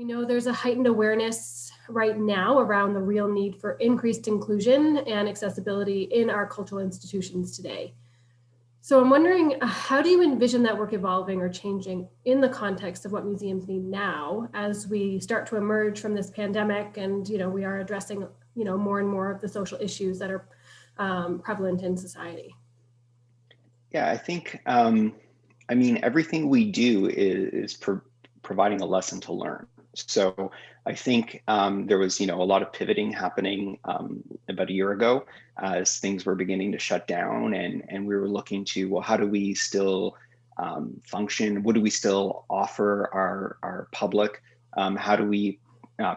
We know there's a heightened awareness right now around the real need for increased inclusion and accessibility in our cultural institutions today. So I'm wondering, how do you envision that work evolving or changing in the context of what museums need now as we start to emerge from this pandemic and, we are addressing, more and more of the social issues that are prevalent in society? Yeah, I think, everything we do is providing a lesson to learn. So I think there was, a lot of pivoting happening about a year ago as things were beginning to shut down, and we were looking to, well, how do we still function? What do we still offer our public? How do we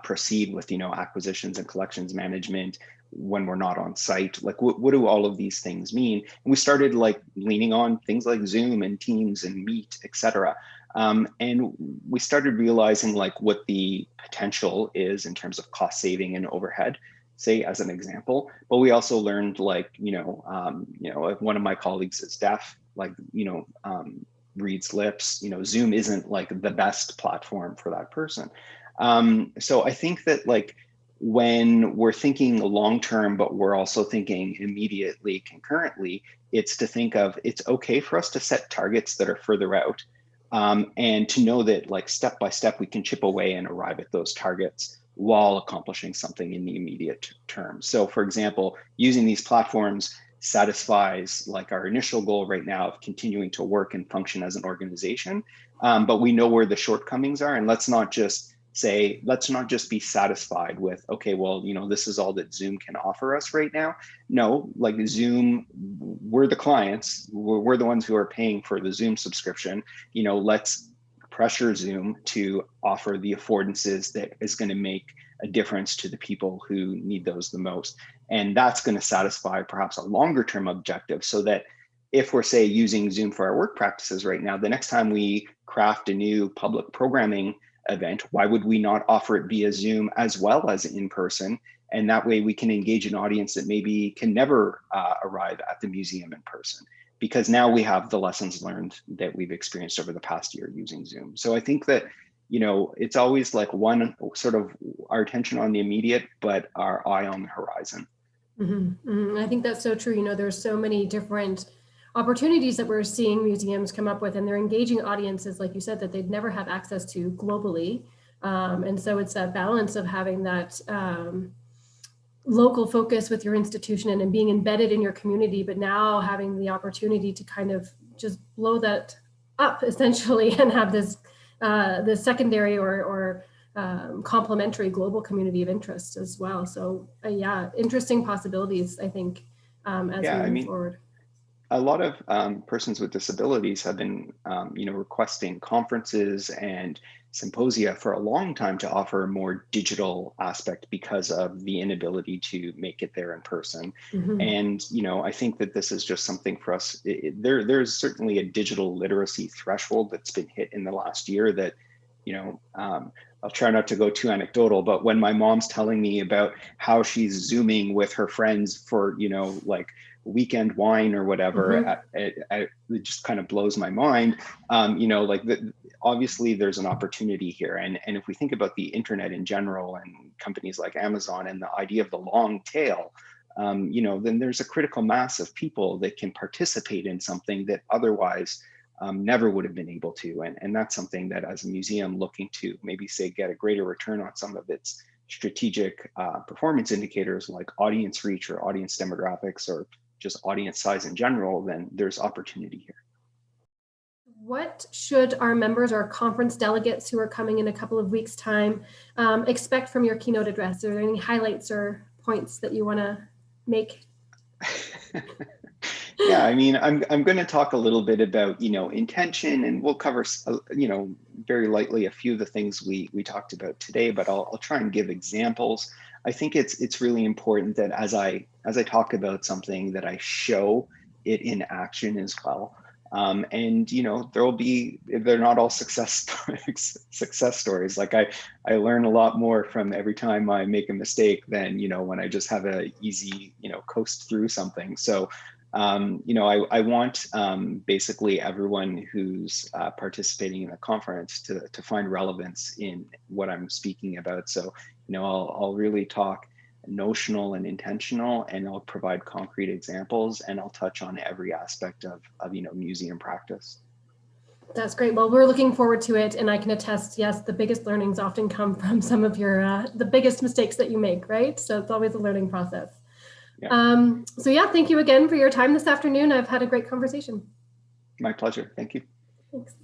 proceed with, acquisitions and collections management when we're not on site? Like, what do all of these things mean? And we started leaning on things like Zoom and Teams and Meet, et cetera. And we started realizing what the potential is in terms of cost saving and overhead, say as an example. But we also learned if one of my colleagues is deaf, reads lips, Zoom isn't the best platform for that person. So I think that when we're thinking long term, but we're also thinking immediately concurrently, it's to think of, it's okay for us to set targets that are further out. And to know that step by step, we can chip away and arrive at those targets while accomplishing something in the immediate term. So for example, using these platforms satisfies our initial goal right now of continuing to work and function as an organization. But we know where the shortcomings are, and let's not just be satisfied with, okay, well, this is all that Zoom can offer us right now. No, Zoom, we're the clients, we're the ones who are paying for the Zoom subscription. Let's pressure Zoom to offer the affordances that is going to make a difference to the people who need those the most. And that's going to satisfy perhaps a longer term objective, so that if we're, say, using Zoom for our work practices right now, the next time we craft a new public programming event, why would we not offer it via Zoom as well as in person? And that way we can engage an audience that maybe can never arrive at the museum in person, because now we have the lessons learned that we've experienced over the past year using Zoom. So I think that, it's always one sort of our attention on the immediate, but our eye on the horizon. Mm-hmm. Mm-hmm. I think that's so true. There's so many different opportunities that we're seeing museums come up with, and they're engaging audiences, like you said, that they'd never have access to globally. And so it's that balance of having that local focus with your institution and being embedded in your community, but now having the opportunity to kind of just blow that up essentially and have this the secondary or complementary global community of interest as well. So yeah, interesting possibilities, I think, as we move forward. A lot of persons with disabilities have been, requesting conferences and symposia for a long time to offer a more digital aspect because of the inability to make it there in person. Mm-hmm. And, I think that this is just something for us. There's certainly a digital literacy threshold that's been hit in the last year that, I'll try not to go too anecdotal, but when my mom's telling me about how she's Zooming with her friends for, weekend wine or whatever, mm-hmm. It just kind of blows my mind. Obviously there's an opportunity here. And if we think about the internet in general and companies like Amazon and the idea of the long tail, then there's a critical mass of people that can participate in something that otherwise never would have been able to. And that's something that, as a museum looking to maybe say get a greater return on some of its strategic performance indicators like audience reach or audience demographics or just audience size in general, then there's opportunity here. What should our members or conference delegates who are coming in a couple of weeks' time expect from your keynote address? Are there any highlights or points that you want to make? Yeah, I'm going to talk a little bit about, intention, and we'll cover, very lightly a few of the things we talked about today, but I'll try and give examples. I think it's really important that as I talk about something, that I show it in action as well. And there will be, they're not all success stories. Like I learn a lot more from every time I make a mistake than when I just have a easy coast through something. So I want basically everyone who's participating in the conference to find relevance in what I'm speaking about. So, I'll really talk notional and intentional, and I'll provide concrete examples, and I'll touch on every aspect of museum practice. That's great. Well, we're looking forward to it, and I can attest, yes, the biggest learnings often come from some of your the biggest mistakes that you make, right? So it's always a learning process. Yeah. So yeah, thank you again for your time this afternoon. I've had a great conversation. My pleasure. Thank you. Thanks.